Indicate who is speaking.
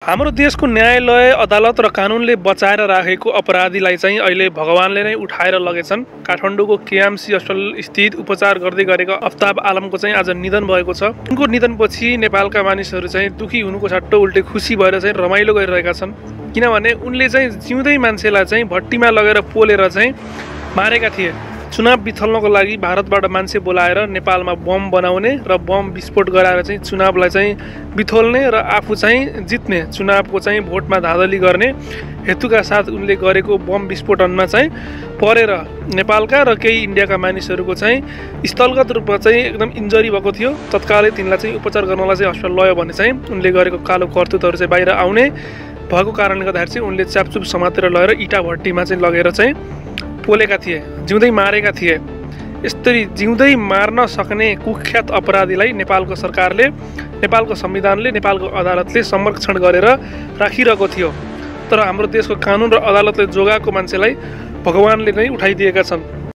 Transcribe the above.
Speaker 1: हाम्रो देशको न्यायालय अदालत र कानुनले बचाएर राखेको अपराधीलाई चाहिँ अहिले भगवानले नै उठाएर लगेछन्। काठमाडौँको केएमसी अस्पताल स्थित उपचार गर्दै गरेका अफ्ताब आलमको चाहिँ आज निधन भएको छ। उनको निधनपछि नेपालका मानिसहरू चाहिँ दुखी हुनुको सट्टो उल्टे खुसी भएर चाहिँ रमाइलो गरिरहेका छन्। किनभने उनले चाहिँ जिउँदै मान्छेलाई चाहिँ भट्टीमा लगेर पोलेर चाहिँ मारेका थिए। चुनाव बिथल्नको लागि भारतबाट मान्छे बोलाएर नेपालमा बम बनाउने र बम विस्फोट गराएर चाहिँ चुनावलाई चाहिँ बिथोल्ने र आफू चाहिँ जित्ने, चुनावको चाहिँ भोटमा धाँधली गर्ने हेतुका साथ उनले गरेको बम विस्फोटनमा चाहिँ परेर नेपालका र केही इन्डियाका मानिसहरूको चाहिँ स्थलगत रूपमा चाहिँ एकदम इन्जरी भएको थियो। तत्कालै तिनलाई चाहिँ उपचार गर्नलाई चाहिँ अस्पताल लयो भने चाहिँ उनले गरेको कालो करतुतहरू चाहिँ बाहिर आउने भएको कारणले गर्दाखेरि चाहिँ उनले च्यापचुप समातेर लगेर इटा भट्टीमा चाहिँ लगेर चाहिँ पोलेका थिए, जिउँदै मारेका थिए। यसरी जिउँदै मार्न सक्ने कुख्यात अपराधीलाई नेपालको सरकारले, नेपालको संविधानले, नेपालको अदालतले संरक्षण गरेर राखिरहेको थियो। तर हाम्रो देशको कानुन र अदालतले जोगाएको मान्छेलाई भगवानले नै उठाइदिएका छन्।